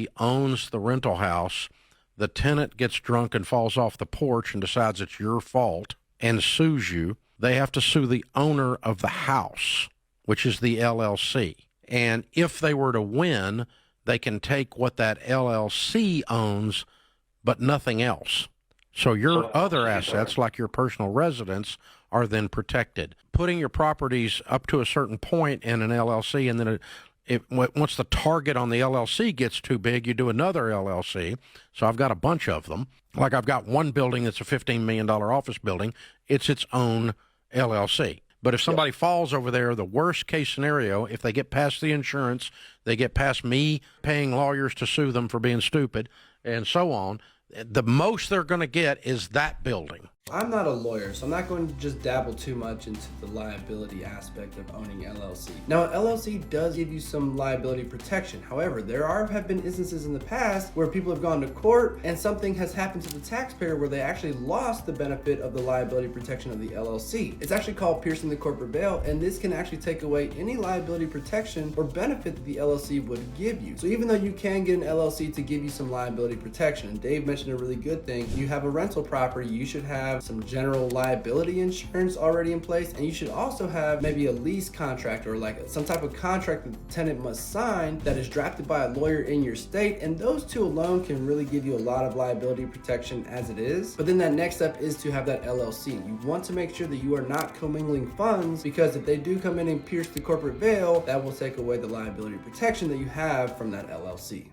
LLC owns the rental house, the tenant gets drunk and falls off the porch and decides it's your fault and sues you, they have to sue the owner of the house, which is the LLC. And if they were to win, they can take what that LLC owns, but nothing else. So your other assets, like your personal residence, are then protected. Putting your properties up to a certain point in an LLC, and then once the target on the LLC gets too big, you do another LLC. So I've got a bunch of them. Like I've got one building that's a $15 million office building. It's its own LLC. But if somebody falls over there, the worst case scenario, if they get past the insurance, they get past me paying lawyers to sue them for being stupid, and so on, the most they're going to get is that building. I'm not a lawyer, so I'm not going to just dabble too much into the liability aspect of owning LLC. Now, an LLC does give you some liability protection. However, there have been instances in the past where people have gone to court and something has happened to the taxpayer where they actually lost the benefit of the liability protection of the LLC. It's actually called piercing the corporate veil, and this can actually take away any liability protection or benefit that the LLC would give you. So even though you can get an LLC to give you some liability protection, and Dave mentioned a really good thing, you have a rental property, you should have some general liability insurance already in place, and you should also have maybe a lease contract or like some type of contract that the tenant must sign that is drafted by a lawyer in your state, and those two alone can really give you a lot of liability protection as it is. But then that next step is to have that LLC. You want to make sure that you are not commingling funds, because if they do come in and pierce the corporate veil, that will take away the liability protection that you have from that LLC.